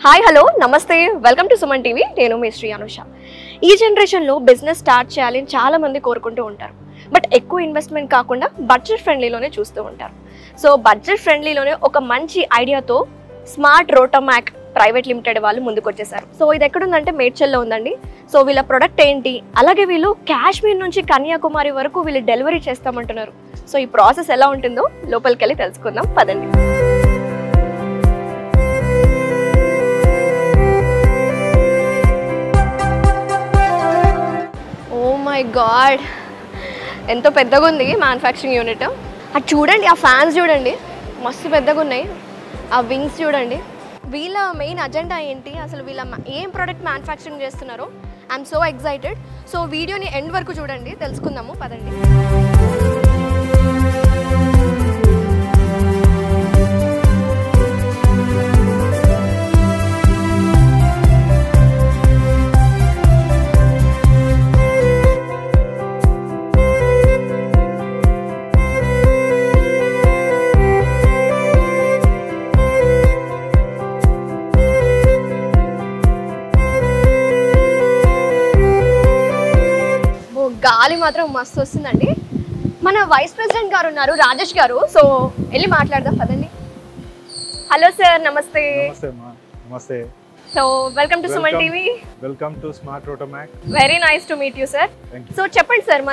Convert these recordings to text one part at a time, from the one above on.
Hi hello నమస్తే welcome to Suman TV. నేను మీ శ్రీ అనుష. ఈ జనరేషన్లో బిజినెస్ స్టార్ట్ చేయాలని చాలా మంది కోరుకుంటూ ఉంటారు. బట్ ఎక్కువ ఇన్వెస్ట్మెంట్ కాకుండా బడ్జెట్ ఫ్రెండ్లీలోనే చూస్తూ ఉంటారు. సో బడ్జెట్ ఫ్రెండ్లీలోనే ఒక మంచి ఐడియాతో స్మార్ట్ రోటోమాక్ ప్రైవేట్ లిమిటెడ్ వాళ్ళు ముందుకు వచ్చేసారు. సో ఇది ఎక్కడుందంటే మేడ్చల్లో ఉందండి. సో వీళ్ళ ప్రొడక్ట్ ఏంటి, అలాగే వీళ్ళు కాశ్మీర్ నుంచి కన్యాకుమారి వరకు వీళ్ళు డెలివరీ చేస్తామంటున్నారు. సో ఈ ప్రాసెస్ ఎలా ఉంటుందో లోపలికి వెళ్ళి తెలుసుకుందాం పదండి. మై గాడ్, ఎంతో పెద్దగా ఉంది మ్యానుఫ్యాక్చరింగ్ యూనిట్. అది చూడండి, ఆ ఫ్యాన్స్ చూడండి మస్తు పెద్దగా ఉన్నాయి. ఆ వింగ్స్ చూడండి. వీళ్ళ మెయిన్ అజెండా ఏంటి, అసలు వీళ్ళ ఏం ప్రోడక్ట్ మ్యానుఫ్యాక్చరింగ్ చేస్తున్నారో ఐఎమ్ సో ఎక్సైటెడ్. సో వీడియోని ఎండ్ వరకు చూడండి, తెలుసుకుందాము పదండి. గాలి మాత్రం మస్తు వస్తుందండి. మన వైస్ ప్రెసిడెంట్ గారు ఉన్నారు, రాజేష్ గారు. సో వెళ్ళి మాట్లాడదాం పదండి. హలో సార్, నమస్తే. నమస్తే. So welcome to Suman TV. Welcome to smart Rotomac. Very nice to meet you sir. So చెప్పండి సార్,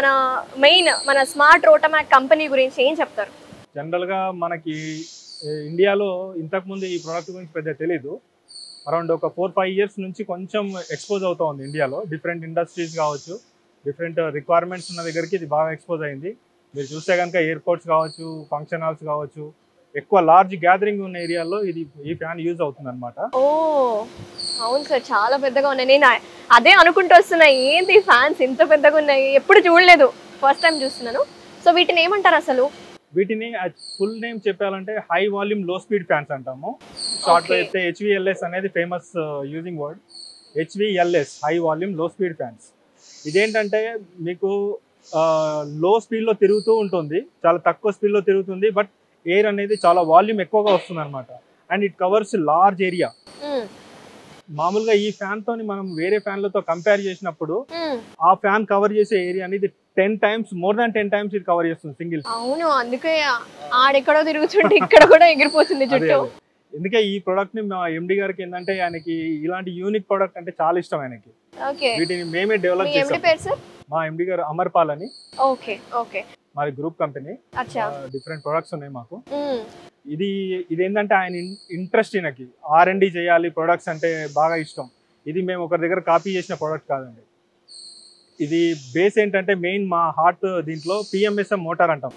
మన స్మార్ట్ రోటోమాక్ కంపెనీ గురించి ఏం చెప్తారు? జనరల్గా మనకి ఇండియాలో ఇంతకుముందు ఈ ప్రోడక్ట్ గురించి పెద్ద తెలీదు. అరౌండ్ ఒక 4-5 ఇయర్స్ నుంచి కొంచెం ఎక్స్పోజ్ అవుతూ ఉంది ఇండియాలో. డిఫరెంట్ ఇండస్ట్రీస్ కావచ్చు, డిఫరెంట్ రిక్వైర్మెంట్స్ ఉన్న దగ్గరికి ఇది బాగా ఎక్స్పోజ్ అయింది. మీరు చూస్తే కనుక ఎయిర్పోర్ట్స్ కావచ్చు, ఫంక్షన్ హాల్స్ కావచ్చు, ఎక్కువ లార్జ్ గ్యాదరింగ్ ఉన్న ఏరియాలో ఈ ఫ్యాన్ యూజ్ అవుతుంది అనమాట. ఓ అవును సార్, చాలా పెద్దగా ఉన్నాయి. నేను అదే అనుకుంటూ వస్తున్నా, ఏంటి ఫ్యాన్స్ ఇంత పెద్దగా ఉన్నాయి, ఎప్పుడు చూడలేదు, ఫస్ట్ టైం చూస్తున్నాను. సో వీటిని ఏమంటారు అసలు? వీటిని ఫుల్ నేమ్ చెప్పాలంటే హై వాల్యూమ్ లో స్పీడ్ ఫ్యాన్స్ అంటాము. షార్ట్లో అయితే HVLS అనేది famous using word. HVLS, high volume లో స్పీడ్ ఫ్యాన్స్. ఇదేంటంటే మీకు లో స్పీడ్లో తిరుగుతూ ఉంటుంది, చాలా తక్కువ స్పీడ్లో తిరుగుతుంది, బట్ ఎయిర్ అనేది చాలా వాల్యూమ్ ఎక్కువగా వస్తుంది అనమాట. And it covers large area. మామూలుగా ఈ ఫ్యాన్ తోని మనం వేరే ఫ్యాన్లతో కంపేర్ చేసినప్పుడు ఆ ఫ్యాన్ కవర్ చేసే ఏరియా అనేది 10 times, more than 10 times ఇది కవర్ చేస్తుంది సింగిల్. అవును, అందుకే ఆడెక్కడో తిరుగుతుంటే ఇక్కడ కూడా ఎగిరిపోతుంది చుట్టూ. ఎందుకే ఈ ప్రోడక్ట్ ని మా ఎండి గారికి ఏంటంటే ఆయనకి ఇలాంటి యూనిక్ ప్రోడక్ట్ అంటే చాలా ఇష్టం ఆయనకి. వీటిని మేమే డెవలప్ చేసాం. మా ఎండి గారు అమర్పాల్ అని. మాది గ్రూప్ కంపెనీ. డిఫరెంట్ ప్రొడక్ట్స్ ఉన్నాయి మాకు. ఇది ఏంటంటే ఆయన ఇంట్రెస్ట్, ఈయనకి R&D చేయాలి, ప్రొడక్ట్స్ అంటే బాగా ఇష్టం. ఇది మేము ఒకరి దగ్గర కాపీ చేసిన ప్రోడక్ట్ కాదండి. ఇది బేస్ ఏంటంటే మెయిన్ మా హార్ట్ దీంట్లో PMSM మోటార్ అంటాం.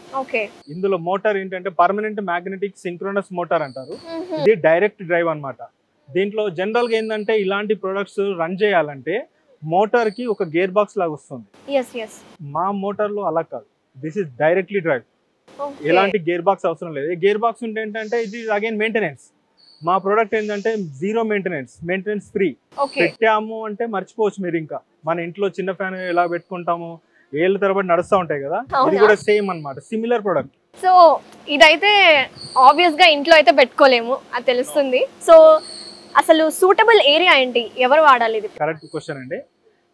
ఇందులో మోటార్ ఏంటంటే పర్మనెంట్ మ్యాగ్నెటిక్ సింక్రోనస్ మోటార్ అంటారు. ఇది డైరెక్ట్ డ్రైవ్ అన్నమాట. దీంట్లో జనరల్ గా ఏంటంటే ఇలాంటి ప్రొడక్ట్స్ రన్ చేయాలంటే మోటార్ కి ఒక గేర్ బాక్స్ లాగా వస్తుంది. మా మోటార్ లో అలా కాదు, దిస్ ఇస్ డైరెక్ట్లీ డ్రైవ్. ఎలాంటి గేర్ బాక్స్ అవసరం లేదు. గేర్ బాక్స్ ఉంటే ఏంటంటే ఇది అగైన్ మెయింటెనెన్స్. మా ప్రోడక్ట్ ఏంటంటే జీరో మెయింటెనెన్స్ ఫ్రీ. పెట్టాము అంటే మర్చిపోవచ్చు మీరు. ఇంకా మన ఇంట్లో చిన్న ఫ్యాన్ ఎలా పెట్టుకుంటాము, ఏళ్ళ తరబడి నడుస్తూ ఉంటాయి కదా, ఇది కూడా సేమ్ అన్నమాట, సిమిలర్ ప్రోడక్ట్. సో ఇదైతే ఆబ్వియస్ గా ఇంట్లో అయితే పెట్టుకోలేము, అది తెలుస్తుంది. సో అసలు సూటబుల్ ఏరియా ఏంటి, ఎవరు వాడాలి? ఇది కరెక్ట్ క్వశ్చన్ అండి.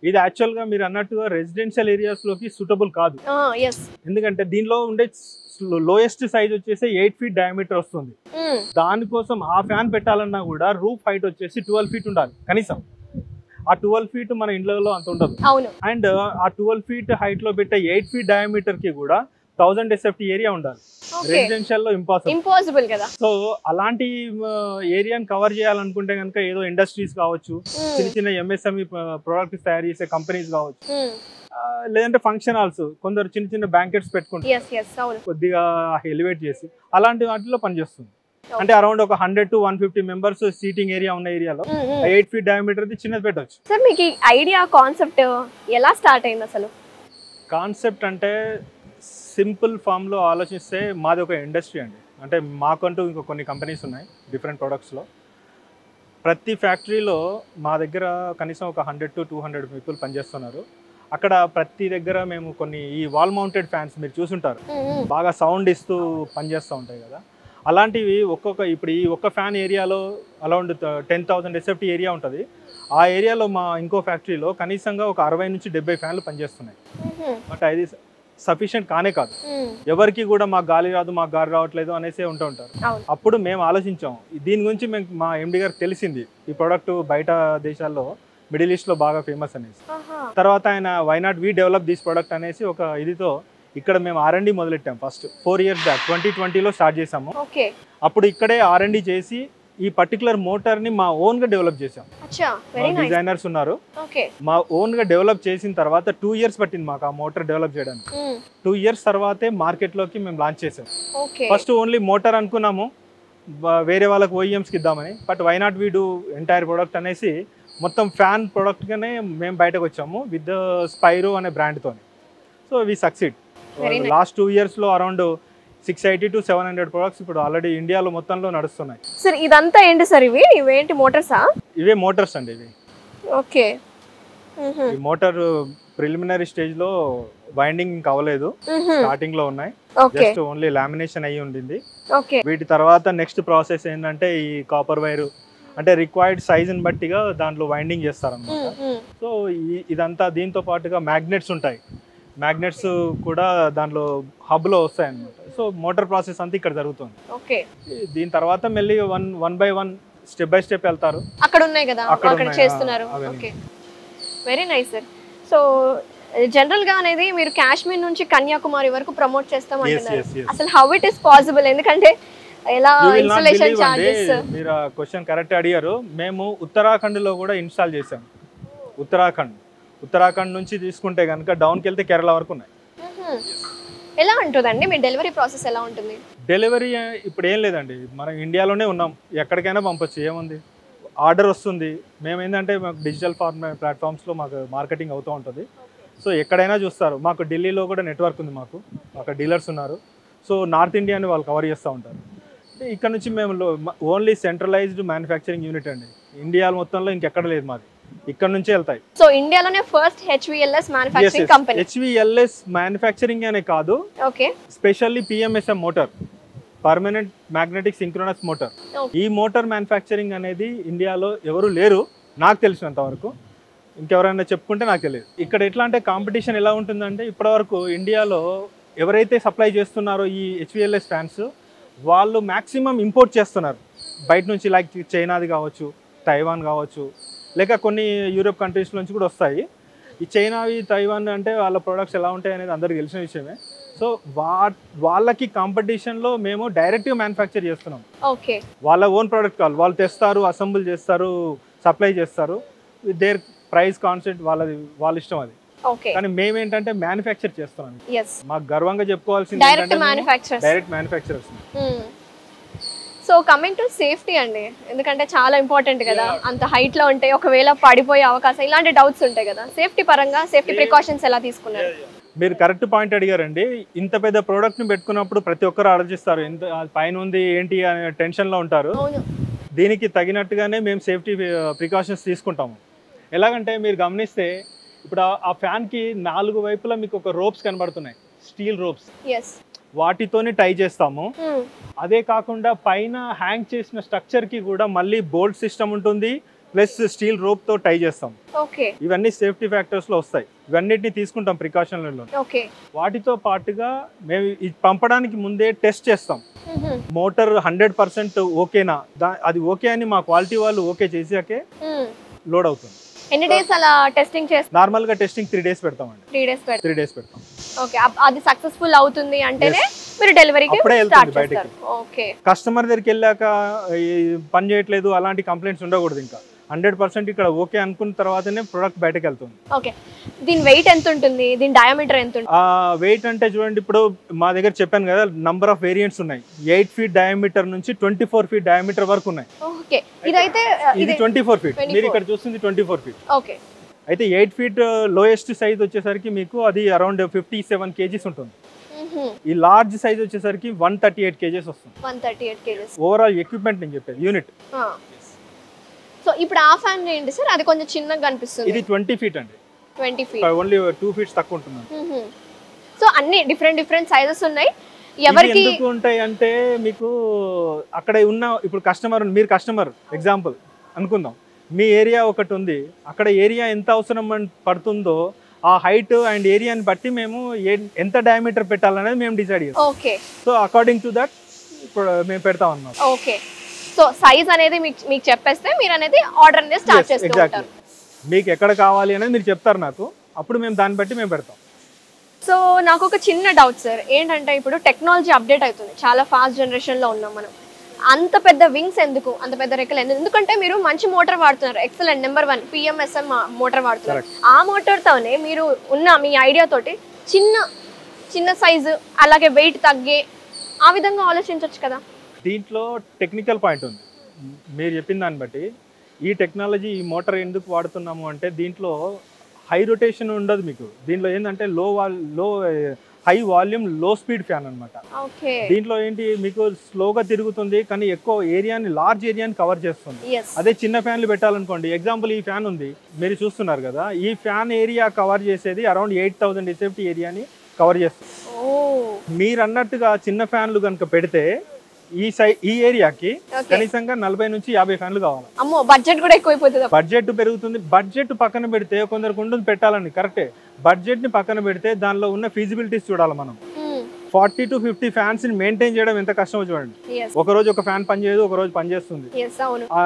ఇది యాక్చువల్ గా మీరు అన్నట్టుగా రెసిడెన్షియల్ ఏరియాస్ లోకి సూటబుల్ కాదు. ఎందుకంటే దీనిలో ఉండే లోయెస్ట్ సైజ్ వచ్చేసి 8 feet డయామీటర్ వస్తుంది. దానికోసం ఆ ఫ్యాన్ పెట్టాలన్నా కూడా రూఫ్ హైట్ వచ్చేసి 12 feet ఉండాలి కనీసం. ఆ 12 feet మన ఇండ్లలో అంత ఉండదు. అండ్ ఆ 12 feet హైట్ లో పెట్టే 8 feet డయామీటర్ కి కూడా 1000 SFT ఏరియా ఉండాలి. రెసిడెన్షియల్ లో ఇంపాసిబుల్ కదా. సో అలాంటి ఏరియాని కవర్ చేయాలనుకుంటే కనుక ఏదో ఇండస్ట్రీస్ కావచ్చు, చిన్న MSME ప్రొడక్ట్స్ తయారు చేసే కంపెనీస్ కావచ్చు, లేదంటే ఫంక్షన్ హాల్స్, కొందరు చిన్న బ్యాంకెట్స్ పెట్టుకుంటారు కొద్దిగా ఎలివేట్ చేసి, అలాంటి వాటిలో పనిచేస్తుంది. అంటే అరౌండ్ ఒక 100 to 150 members సీటింగ్ ఏరియా ఉన్న ఏరియాలో 8 feet డయామీటర్ చిన్నది పెట్టవచ్చు. సార్ మీకు ఐడియా, కాన్సెప్ట్ ఎలా స్టార్ట్ అయింది అసలు? కాన్సెప్ట్ అంటే సింపుల్ ఫామ్లో ఆలోచిస్తే మాది ఒక ఇండస్ట్రీ అండి. అంటే మాకంటూ ఇంకో కొన్ని కంపెనీస్ ఉన్నాయి డిఫరెంట్ ప్రొడక్ట్స్లో. ప్రతి ఫ్యాక్టరీలో మా దగ్గర కనీసం ఒక 100 to 200 people పనిచేస్తున్నారు. అక్కడ ప్రతి దగ్గర మేము కొన్ని ఈ వాల్ మౌంటెడ్ ఫ్యాన్స్ మీరు చూసుంటారు, బాగా సౌండ్ ఇస్తూ పనిచేస్తూ ఉంటాయి కదా, అలాంటివి ఇప్పుడు ఈ ఒక్క ఫ్యాన్ ఏరియాలో అరౌండ్ 10,000 SFT ఏరియా ఉంటుంది. ఆ ఏరియాలో మా ఇంకో ఫ్యాక్టరీలో కనీసంగా ఒక 60 నుంచి 70 ఫ్యాన్లు పనిచేస్తున్నాయి. బట్ అది సఫిషియెంట్ కానే కాదు. ఎవరికి కూడా మాకు గాలి రావట్లేదు అనేసి ఉంటారు. అప్పుడు మేము ఆలోచించాం, దీని గురించి మా ఎండి గారికి తెలిసింది ఈ ప్రోడక్ట్ బయట దేశాల్లో మిడిల్ ఈస్ట్ లో బాగా ఫేమస్ అనేసి. తర్వాత ఆయన why not we develop this product అనేసి ఒక ఇదితో ఇక్కడ మేము R&D మొదలెట్టాం. ఫస్ట్ 4 years బ్యాక్ 2020లో స్టార్ట్ చేసాము. అప్పుడు ఇక్కడే R&D చేసి ఈ పర్టికులర్ మోటార్ ని మా ఓన్ గా డెవలప్ చేసాం. డిజైనర్స్ ఉన్నారు. మా ఓన్ గా డెవలప్ చేసిన తర్వాత 2 years పట్టింది మాకు ఆ మోటార్ డెవలప్ చేయడానికి. 2 years తర్వాతే మార్కెట్ లోకి మేము లాంచ్ చేసాం. ఫస్ట్ ఓన్లీ మోటార్ అనుకున్నాము, వేరే వాళ్ళకి OEMs కి ఇద్దామని. But why not we do entire product అనేసి మొత్తం ఫ్యాన్ ప్రొడక్ట్ గానే మేము బయటకు వచ్చాము విత్ స్పైరో అనే బ్రాండ్ తోని. So we succeed. Last 2 years లో అరౌండ్ 680 to 700 ప్రొడక్ట్స్ ఇప్పుడు ఆల్రెడీ ఇండియాలో మొత్తంలో నడుస్తున్నాయి. సార్ ఇదంతా ఏంటి సార్? ఇవేంటి మోటార్సా? ఇవే మోటార్స్ అండి. ఇవి ఓకే. ఈ మోటార్ ప్రిలిమినరీ స్టేజ్ లో వైండింగ్ ఇంకా అవ్వలేదు, స్టార్టింగ్ లో ఉన్నాయి. జస్ట్ ఓన్లీ లామినేషన్ అయ్యి ఉండింది. వీటి తర్వాత నెక్స్ట్ ప్రాసెస్ ఏంటంటే ఈ కాపర్ వైర్ అంటే రిక్వైర్డ్ సైజ్ ని బట్టిగా దాంట్లో వైండింగ్ చేస్తారన్నమాట. సో ఇదంతా దీంతో పాటుగా మ్యాగ్నెట్స్ ఉంటాయి. మ్యాగ్నెట్స్ కూడా దాంట్లో హబ్ లో వస్తాయి అన్నమాట. సో మోటార్ ప్రాసెస్ అంతా ఇక్కడ జరుగుతుంది. దీని తర్వాత మళ్ళీ one by one step by step వెళ్తారు. అక్కడ ఉన్నాయి కదా, అక్కడ చేస్తున్నారు. Okay, very nice sir. So general గా అనేది మీరు కాశ్మీర్ నుంచి కన్యాకుమారి వరకు ప్రమోట్ చేస్తాం అంటున్నారు. అసలు హౌ ఇట్ ఇస్ పాసిబుల్? ఎందుకంటే ఎలా ఇన్స్టాలేషన్ చార్జెస్? మీరు క్వశ్చన్ కరెక్ట్ అడిగారు. మేము ఉత్తరాఖండ్ లో కూడా ఇన్స్టాల్ చేసాం. ఉత్తరాఖండ్ నుంచి తీసుకుంటే కనుక డౌన్కి వెళ్తే కేరళ వరకు ఉన్నాయి. ఎలా ఉంటుందండి మీ డెలివరీ ప్రాసెస్? ఎలా ఉంటుంది డెలివరీ? ఇప్పుడు ఏం లేదండి, మనం ఇండియాలోనే ఉన్నాం, ఎక్కడికైనా పంపొచ్చు. ఏముంది, ఆర్డర్ వస్తుంది. మేము ఏంటంటే మాకు డిజిటల్ ప్లాట్ఫామ్స్లో మాకు మార్కెటింగ్ అవుతూ ఉంటుంది. సో ఎక్కడైనా చూస్తారు. మాకు ఢిల్లీలో కూడా నెట్వర్క్ ఉంది, మాకు అక్కడ డీలర్స్ ఉన్నారు. సో నార్త్ ఇండియాని వాళ్ళు కవర్ చేస్తూ ఉంటారు. ఇక్కడ నుంచి మేము ఓన్లీ సెంట్రలైజ్డ్ మ్యానుఫ్యాక్చరింగ్ యూనిట్ అండి. ఇండియా మొత్తంలో ఇంకెక్కడ లేదు మాది, ఇక్కడ నుంచే వెళ్తాయి. సో ఇండియాలోనే first HVLS manufacturing company. HVLS manufacturing అనే కాదు, okay, specially PMSM motor, permanent magnetic synchronous motor. ఈ మోటార్ మ్యానుఫ్యాక్చరింగ్ అనేది ఇండియాలో ఎవరు లేరు నాకు తెలిసినంత వరకు. ఇంకెవరైనా చెప్పుకుంటే నాకు తెలియదు. ఇక్కడ ఎట్లా అంటే కాంపిటీషన్ ఎలా ఉంటుందంటే, ఇప్పటివరకు ఇండియాలో ఎవరైతే సప్లై చేస్తున్నారో ఈ HVLS ఫ్యాన్స్, వాళ్ళు మ్యాక్సిమం ఇంపోర్ట్ చేస్తున్నారు బయట నుంచి. లైక్ చైనాది కావచ్చు, తైవాన్ కావచ్చు, లేక కొన్ని యూరోప్ కంట్రీస్ నుంచి కూడా వస్తాయి. ఈ చైనావి, తైవాన్ అంటే వాళ్ళ ప్రొడక్ట్స్ ఎలా ఉంటాయి అనేది అందరికీ తెలిసిన విషయమే. సో వాళ్ళకి కాంపిటీషన్లో మేము డైరెక్ట్గా మ్యానుఫ్యాక్చర్ చేస్తున్నాం. ఓకే, వాళ్ళ ఓన్ ప్రోడక్ట్ కావాలి, వాళ్ళు తెస్తారు, అసెంబుల్ చేస్తారు, సప్లై చేస్తారు. దేర్ ప్రైస్ కాన్సెప్ట్ వాళ్ళ ఇష్టం అది. కానీ మేమేంటంటే మ్యానుఫ్యాక్చర్ చేస్తున్నాం. మాకు గర్వంగా చెప్పుకోవాల్సింది direct manufacturers. So coming to safety అండి, ఎందుకంటే చాలా ఇంపార్టెంట్ కదా, అంత హైట్ లో ఉంటే ఒకవేళ పడిపోయే అవకాశం, ఇలాంటి డౌట్స్ ఉంటాయి కదా. సేఫ్టీ పరంగా సేఫ్టీ ప్రికాషన్స్ ఎలా తీసుకున్నారు? మీరు కరెక్ట్ పాయింట్ అడిగారండి. ఇంత పెద్ద ప్రోడక్ట్ ని పెట్టుకున్నప్పుడు ప్రతి ఒక్కరు ఆలోచిస్తారు, ఎంత పైన ఉంది ఏంటి అనే టెన్షన్ లో ఉంటారు. దీనికి తగినట్టుగానే మేము సేఫ్టీ ప్రికాషన్స్ తీసుకుంటాము. ఎలాగంటే మీరు గమనిస్తే ఇప్పుడు ఆ ఫ్యాన్ కి 4 వైపులా మీకు ఒక రోప్స్ కనబడుతున్నాయి, స్టీల్ రోప్స్. వాటితోని టై చేస్తాము. అదే కాకుండా పైన హ్యాంగ్ చేసిన స్ట్రక్చర్ కి కూడా మళ్ళీ బోల్ట్ సిస్టమ్ ఉంటుంది, ప్లస్ స్టీల్ రోప్ తో టై చేస్తాం. ఇవన్నీ సేఫ్టీ ఫ్యాక్టర్స్ లో వస్తాయి. ఇవన్నిటిని తీసుకుంటాం ప్రికాషన్లలో. వాటితో పాటుగా మేము పంపడానికి ముందే టెస్ట్ చేస్తాం. మోటార్ 100% ఓకేనా, అది ఓకే అని మా క్వాలిటీ వాళ్ళు ఓకే చేసాకే లోడ్ అవుతుంది. ఎన్ని డేస్ అలా టెస్టింగ్ చేస్తారు? నార్మల్ గా టెస్టింగ్ 3 days పెడతామండి. 3 days పెడతాం. ఓకే, అది సక్సెస్ఫుల్ అవుతుంది అంటేనే మీరు డెలివరీకి స్టార్ట్ చేస్తారు. ఓకే, కస్టమర్ దగ్గరికి వెళ్ళాక పని చేయట్లేదు అలాంటి కంప్లైంట్స్ ఉండకూడదు. ఇంకా 100% ఇక్కడ ఓకే అనుకున్న తర్వాతనే ప్రొడక్ట్ బయటకు వెళ్తుంది. ఓకే, దీని వెయిట్ ఎంత ఉంటుంది? దీని డయామీటర్ ఎంత ఉంటుంది? వెయిట్ అంటే చూడండి, ఇప్పుడు మా దగ్గర చెప్పాను కదా, నంబర్ ఆఫ్ వేరియంట్స్ ఉన్నాయి. 8 feet డయామీటర్ నుంచి 24 feet డయామీటర్ వరకు ఉన్నాయి. ఓకే, ఇదైతే ఇది 24 feet. మీరు ఇక్కడ చూస్తుంది 24 feet. ఓకే, అయితే 8 feet లోయెస్ట్ సైజ్ వచ్చేసరికి మీకు అది అరౌండ్ 57 kgs ఉంటుంది. ఈ లార్జ్ సైజ్ వచ్చేసరికి 138 kgs వస్తుంది. 138 kgs ఓవరాల్ ఎక్విప్మెంట్ నేను చెప్పేది, యూనిట్. సో ఇప్పుడు ఆ ఫ్యాన్ ఏంటి సార్? అది కొంచెం చిన్నగా కనిపిస్తుంది. ఇది 20 feet అండి. 20 feet, ఓన్లీ 2 feet తక్కువ ఉంటుంది. సో అన్ని డిఫరెంట్ సైజెస్ ఉన్నాయి. ఎవరికి ఎందుకు ఉంటాయి అంటే మీకు అక్కడ ఉన్న ఇప్పుడు మీరు కస్టమర్ ఎగ్జాంపుల్ అనుకుందాం, మీ ఏరియా ఒకటి ఉంది, అక్కడ ఏరియా ఎంత అవసరం పడుతుందో ఆ హైట్ అండ్ ఏరియాని బట్టి మేము ఎంత డయామీటర్ పెట్టాలనేది మేము డిసైడ్ చేస్తాం. Okay, so according to that ఇప్పుడు మేము పెడతాం అన్నమాట. ఓకే, సో సైజ్ అనేది మీకు చెప్పేస్తే మీరు అనేది ఆర్డర్ అనేది స్టార్ట్ చేస్తూ ఉంటారు. మీకు ఎక్కడ కావాలి అనేది మీరు చెప్తారు నాకు, అప్పుడు మేము దాన్ని బట్టి మేము పెడతాం. సో నాకు ఒక చిన్న డౌట్ సార్, ఏంటంటే ఇప్పుడు టెక్నాలజీ అప్డేట్ అవుతుంది, చాలా ఫాస్ట్ జనరేషన్లో ఉన్నాం మనం. అంత పెద్ద వింగ్స్ ఎందుకు, అంత పెద్ద రెక్కలు ఎందుకు? ఎందుకంటే మీరు మంచి మోటార్ వాడుతున్నారు, ఎక్సలెంట్ నెంబర్ 1 PMSM మోటార్ వాడుతున్నారు. ఆ మోటార్తోనే మీరు ఉన్న మీ ఐడియా తోటి చిన్న సైజు అలాగే వెయిట్ తగ్గే ఆ విధంగా ఆలోచించవచ్చు కదా. దీంట్లో టెక్నికల్ పాయింట్ ఉంది. మీరు చెప్పిన దాన్ని బట్టి ఈ టెక్నాలజీ, ఈ మోటార్ ఎందుకు వాడుతున్నాము అంటే దీంట్లో హై రొటేషన్ ఉండదు మీకు. దీంట్లో ఏంటంటే హై వాల్యూమ్ లో స్పీడ్ ఫ్యాన్ అనమాట. దీంట్లో ఏంటి మీకు స్లోగా తిరుగుతుంది కానీ ఎక్కువ ఏరియాని, లార్జ్ ఏరియాని కవర్ చేస్తుంది. అదే చిన్న ఫ్యాన్లు పెట్టాలనుకోండి, ఎగ్జాంపుల్ ఈ ఫ్యాన్ ఉంది మీరు చూస్తున్నారు కదా, ఈ ఫ్యాన్ ఏరియా కవర్ చేసేది అరౌండ్ 8000 ఎస్ఎఫ్టీ ఏరియాని కవర్ చేస్తుంది. మీరు అన్నట్టుగా చిన్న ఫ్యాన్లు కనుక పెడితే ఈ ఏరియాకి కనీసంగా 40 నుంచి 50 ఫ్యాన్లు కావాలి. బడ్జెట్ కూడా ఎక్కువైపోతుంది, బడ్జెట్ పెరుగుతుంది. బడ్జెట్ పక్కన పెడితే కొందరికి ఉంటుంది పెట్టాలని, కరెక్టే. బడ్జెట్ ని పక్కన పెడితే దానిలో ఉన్న ఫీజిబిలిటీస్ చూడాలి మనం. 40 to 50 ఫ్యాన్స్ ని మెయింటైన్ చేయడం ఎంత కష్టమో చూడండి. ఒక రోజు ఒక ఫ్యాన్ పనిచేయదు, ఒక రోజు పని చేస్తుంది,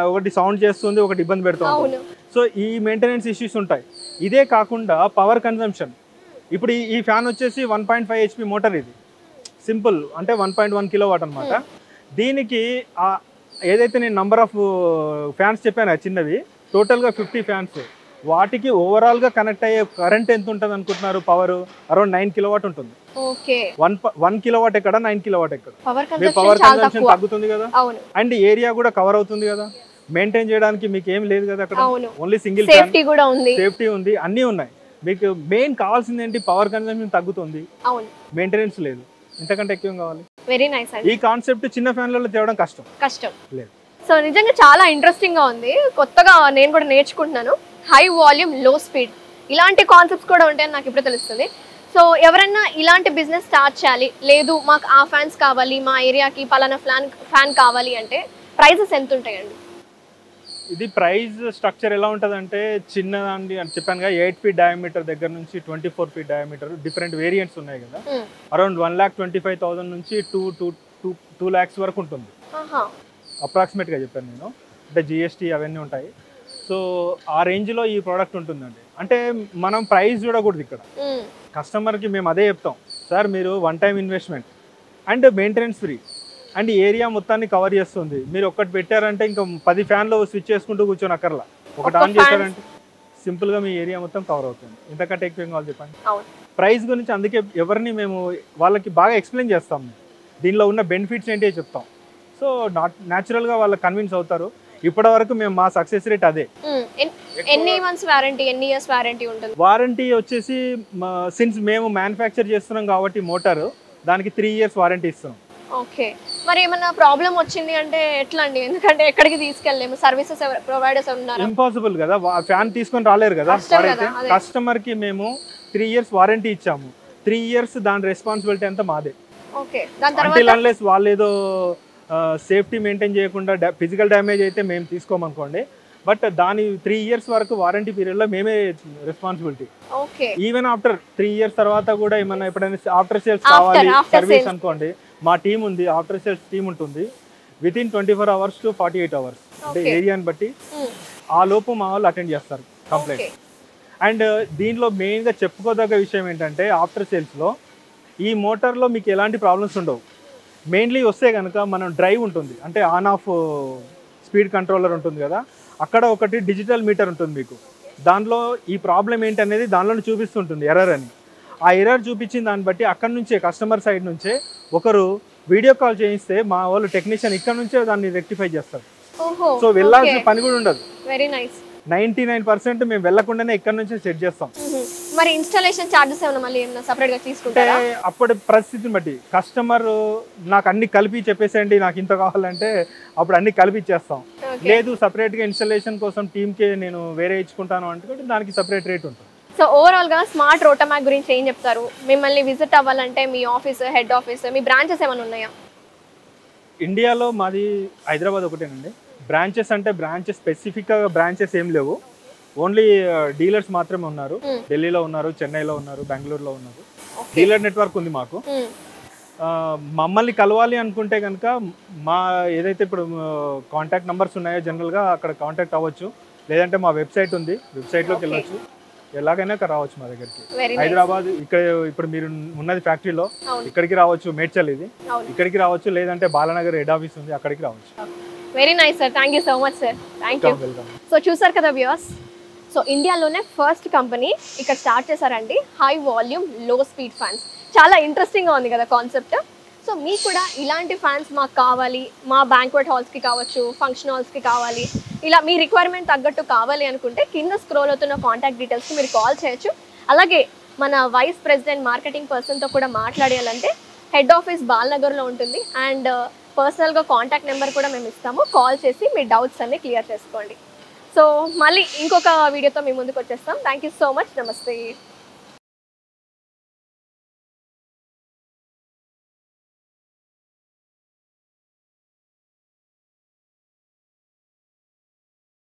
ఒకటి సౌండ్ చేస్తుంది, ఒకటి ఇబ్బంది పెడుతుంది. సో ఈ మెయింటెనెన్స్ ఇష్యూస్ ఉంటాయి. ఇదే కాకుండా పవర్ కన్సంప్షన్, ఇప్పుడు ఈ ఫ్యాన్ వచ్చేసి 1.5 HP మోటార్, ఇది సింపుల్ అంటే 1.1 కిలోవాట్ అనమాట. దీనికి ఏదైతే నేను నంబర్ ఆఫ్ ఫ్యాన్స్ చెప్పాను చిన్నవి, టోటల్గా 50 ఫ్యాన్స్, వాటికి ఓవరాల్గా కనెక్ట్ అయ్యే కరెంట్ ఎంత ఉంటుంది అనుకుంటున్నారు? పవర్ అరౌండ్ 9 కిలోవాట్ ఉంటుంది. 1 కిలోవాట్ ఎక్కడ, 9 కిలోవాట్ ఎక్కడ? పవర్ కన్సంప్షన్ తగ్గుతుంది కదా, అండ్ ఏరియా కూడా కవర్ అవుతుంది కదా. మెయింటైన్ చేయడానికి మీకు ఏం లేదు కదా అక్కడ, ఓన్లీ సింగిల్ సేఫ్టీ ఉంది, అన్నీ ఉన్నాయి. మీకు మెయిన్ కావాల్సింది ఏంటి? పవర్ కన్సంప్షన్ తగ్గుతుంది, మెయింటెనెన్స్ లేదు, ఇంతకంటే ఎక్కువ కావాలి. Very nice. ఈ కాన్సెప్ట్ చిన్న ఫ్యాన్లలో తేవడం కష్టం లేదు. సో నిజంగా చాలా ఇంట్రెస్టింగ్ గా ఉంది, కొత్తగా నేను కూడా నేర్చుకుంటున్నాను. హై వాల్యూమ్ లో స్పీడ్ ఇలాంటి కాన్సెప్ట్స్ కూడా ఉంటాయని నాకు ఇప్పుడు తెలుస్తుంది. సో ఎవరైనా ఇలాంటి బిజినెస్ స్టార్ట్ చేయాలి, లేదు మాకు ఆ ఫ్యాన్స్ కావాలి, మా ఏరియాకి పలానా ఫ్యాన్ కావాలి అంటే ప్రైజెస్ ఎంత ఉంటాయండి? ఇది ప్రైస్ స్ట్రక్చర్ ఎలా ఉంటుంది అంటే, చిన్నదాన్ని అని చెప్పాను కదా, 8 feet డయామీటర్ దగ్గర నుంచి 24 feet డయామీటర్ డిఫరెంట్ వేరియంట్స్ ఉన్నాయి కదా. అరౌండ్ 1,25,000 నుంచి 2 lakhs వరకు ఉంటుంది అప్రాక్సిమేట్గా చెప్పాను నేను, అంటే GST అవన్నీ ఉంటాయి. సో ఆ రేంజ్లో ఈ ప్రోడక్ట్ ఉంటుందండి. అంటే మనం ప్రైస్ చూడకూడదు ఇక్కడ, కస్టమర్కి మేము అదే చెప్తాం, సార్ మీరు 1 time investment and maintenance free and area మొత్తాన్ని కవర్ చేస్తుంది. మీరు ఒక్కటి పెట్టారంటే ఇంకా 10 ఫ్యాన్లు స్విచ్ చేసుకుంటూ కూర్చొని అక్కర్లా, ఒకటి ఆన్ చేశారంటే సింపుల్గా మీ ఏరియా మొత్తం కవర్ అవుతుంది. ఇంతకంటే ఎక్కువ కావాలి చెప్పండి. ప్రైస్ గురించి అందుకే ఎవరిని మేము వాళ్ళకి బాగా ఎక్స్ప్లెయిన్ చేస్తాం, దీనిలో ఉన్న బెనిఫిట్స్ ఏంటి చెప్తాం. సో న్యాచురల్గా వాళ్ళు కన్విన్స్ అవుతారు. ఇప్పటి వరకు మేము మా సక్సెస్ రేట్ అదే. ఎన్ని మంత్స్ వారంటీ, ఎన్ని ఇయర్స్ వారంటీ ఉంటుంది? వారంటీ వచ్చేసి సిన్స్ మేము మ్యానుఫ్యాక్చర్ చేస్తున్నాం కాబట్టి మోటార్, దానికి 3 years వారంటీ ఇస్తున్నాం. ఓకే, మరి ఏమన్నా ప్రాబ్లం వచ్చింది అంటే ఎట్లా అండి? ఎందుకంటే ఎక్కడికి తీసుకెళ్ళలేము, సర్వీసెస్ ప్రొవైడర్స్ ఉన్నారు, ఇంపాసిబుల్ కదా, ఫ్యాన్ తీసుకొని రాలేరు కదా. కస్టమర్ కి మేము 3 years వారంటీ ఇచ్చాము, 3 years దాని రెస్పాన్సిబిలిటీ అంతా మాదే. ఓకే, దాని తర్వాత అన్లెస్ వాళ్ళు ఏదో సేఫ్టీ మెయింటైన్ చేయకుండా ఫిజికల్ డ్యామేజ్ అయితే మేము తీసుకోమనుకోండి, బట్ దాని 3 years వరకు వారంటీ పీరియడ్లో మేమే రెస్పాన్సిబిలిటీ. ఈవెన్ ఆఫ్టర్ 3 years తర్వాత కూడా ఏమన్నా ఎప్పుడైనా ఆఫ్టర్ సేల్స్ కావాలి సర్వీస్ అనుకోండి, మా టీం ఉంది, ఆఫ్టర్ సేల్స్ టీం ఉంటుంది. వితిన్ 24 hours to 48 hours అంటే ఏరియాని బట్టి ఆ లోపు మా వాళ్ళు అటెండ్ చేస్తారు కంప్లైంట్. అండ్ దీనిలో మెయిన్గా చెప్పుకోదగ్గ విషయం ఏంటంటే, ఆఫ్టర్ సేల్స్లో ఈ మోటార్లో మీకు ఎలాంటి ప్రాబ్లమ్స్ ఉండవు. మెయిన్లీ వస్తే కనుక మనం డ్రైవ్ ఉంటుంది, అంటే ఆన్ ఆఫ్ స్పీడ్ కంట్రోలర్ ఉంటుంది కదా, అక్కడ ఒకటి డిజిటల్ మీటర్ ఉంటుంది మీకు. దానిలో ఈ ప్రాబ్లం ఏంటనేది దానిలోనే చూపిస్తుంటుంది, ఎర్రర్ అని. ఆ ఎర్రర్ చూపించిన దాన్ని బట్టి అక్కడి నుంచే కస్టమర్ సైడ్ నుంచే ఒకరు వీడియో కాల్ చేయిస్తే మా వాళ్ళు టెక్నీషియన్ ఇక్కడ నుంచే దాన్ని రెక్టిఫై చేస్తారు. సో వెళ్ళాల్సిన పని కూడా ఉండదు. Very nice. 99% మేము వెళ్ళకుండానే ఇక్కడ నుంచి సెట్ చేస్తాం. మరి ఇన్స్టాలేషన్ చార్జెస్ ఏమైనా మళ్ళీ ఏమైనా సెపరేట్ గా తీసుకుంటారా? అప్పుడు పరిస్థితిని బట్టి కస్టమర్ నాకు అన్ని కలిపి చెప్పేసేయండి నాకు ఇంత కావాలంటే అప్పుడు అన్ని కలిపి ఇచ్చేస్తాం. లేదు సపరేట్ గా ఇన్స్టాలేషన్ కోసం టీమ్ కి నేను వేరే ఇచ్చుకుంటాను అంటే దానికి సపరేట్ రేట్ ఉంటుంది. సో ఓవరాల్గా స్మార్ట్ రోటోమాక్ గురించి ఏం చెప్తారు? మిమ్మల్ని విజిట్ అవ్వాలంటే మీ ఆఫీస్, హెడ్ ఆఫీస్, మీ బ్రాంచెస్ ఏమైనా ఉన్నాయా? ఇండియాలో మాది హైదరాబాద్ ఒకటేనండి. బ్రాంచెస్ అంటే బ్రాంచెస్ స్పెసిఫిక్గా బ్రాంచెస్ ఏం లేవు. ఓన్లీ డీలర్స్ మాత్రమే ఉన్నారు. ఢిల్లీలో ఉన్నారు, చెన్నైలో ఉన్నారు, బెంగళూరులో ఉన్నారు. డీలర్ నెట్వర్క్ ఉంది మాకు. మమ్మల్ని కలవాలి అనుకుంటే కనుక మా ఏదైతే ఇప్పుడు కాంటాక్ట్ నెంబర్స్ ఉన్నాయో జనరల్గా అక్కడ కాంటాక్ట్ అవ్వచ్చు. లేదంటే మా వెబ్సైట్ ఉంది, వెబ్సైట్లోకి వెళ్ళొచ్చు. ఎలాగైనా రావచ్చు మా దగ్గరికి. హైదరాబాద్ ఇక్కడ ఇప్పుడు మీరు ఉన్నది ఫ్యాక్టరీలో, ఇక్కడికి రావచ్చు. మేడ్చల్ ఇది, ఇక్కడికి రావచ్చు. లేదంటే బాలానగర్ హెడ్ ఆఫీస్ ఉంది, అక్కడికి రావచ్చు. Very nice sir, thank you so much sir. Thank you. So చూసారు కదా వ్యూవర్స్, సో ఇండియాలోనే ఫస్ట్ కంపెనీ ఇక్కడ స్టార్ట్ చేశారండి హై వాల్యూమ్ లో స్పీడ్ ఫ్యాన్స్. చాలా ఇంట్రెస్టింగ్గా ఉంది కదా కాన్సెప్ట్. సో మీకు కూడా ఇలాంటి ఫ్యాన్స్ మాకు కావాలి, మా బ్యాంక్వెట్ హాల్స్కి కావచ్చు, ఫంక్షన్ హాల్స్కి కావాలి, ఇలా మీ రిక్వైర్మెంట్ తగ్గట్టు కావాలి అనుకుంటే కింద స్క్రోల్ అవుతున్న కాంటాక్ట్ డీటెయిల్స్కి మీరు కాల్ చేయొచ్చు. అలాగే మన వైస్ ప్రెసిడెంట్ మార్కెటింగ్ పర్సన్తో కూడా మాట్లాడాలంటే హెడ్ ఆఫీస్ బాల్నగర్లో ఉంటుంది. అండ్ పర్సనల్గా కాంటాక్ట్ నెంబర్ కూడా మేము ఇస్తాము. కాల్ చేసి మీ డౌట్స్ అన్ని క్లియర్ చేసుకోండి. సో మళ్ళీ ఇంకొక వీడియోతో మీ ముందుకు వచ్చేస్తాం. Thank you so much. నమస్తే.